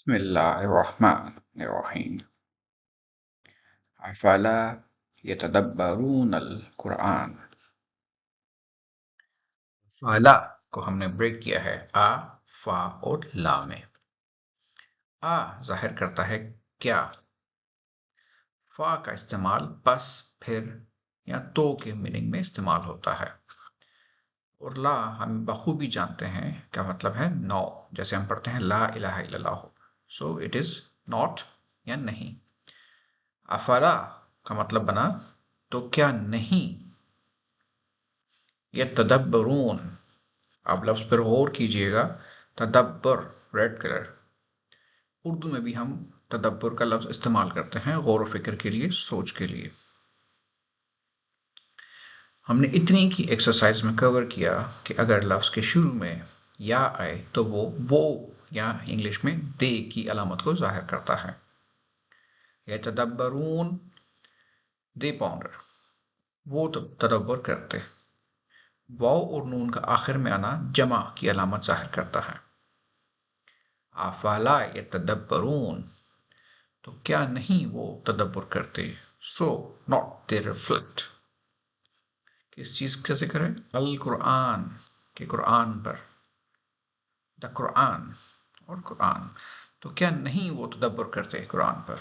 بسم الله الرحمن الرحیم. افلا یتدبرون القرآن. فلا کو ہم نے بریک کیا ہے آ، فا اور لا میں. آ ظاہر کرتا ہے کیا. فا کا استعمال بس، پھر یا تو کے میننگ میں استعمال ہوتا ہے. اور لا ہم بخوبی جانتے ہیں کیا مطلب ہے، نو. جیسے ہم پڑھتے ہیں لا الہ الا اللہ، سو اٹ از ناٹ یا نہیں. افلا کا مطلب بنا تو کیا نہیں. یہ تدبرون، آپ لفظ پر غور کیجئے گا. تدبر ریڈ کلر. اردو میں بھی ہم تدبر کا لفظ استعمال کرتے ہیں غور و فکر کے لیے، سوچ کے لیے. ہم نے اتنی کی ایکسرسائز میں کور کیا کہ اگر لفظ کے شروع میں یا آئے تو وہ یا انگلش میں دے کی علامت کو ظاہر کرتا ہے. یتدبرون، دے پونڈر، وہ تدبر کرتے. واو اور نون کا آخر میں آنا جمع کی علامت ظاہر کرتا ہے. افلا یتدبرون، تو کیا نہیں وہ تدبر کرتے. So not they reflect. کس چیز کا ذکر ہے؟ القرآن، کہ قرآن پر. دا قرآن اور قرآن، تو کیا نہیں وہ تدبر کرتے قرآن پر.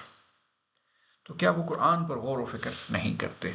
تو کیا وہ قرآن پر غور و فکر نہیں کرتے.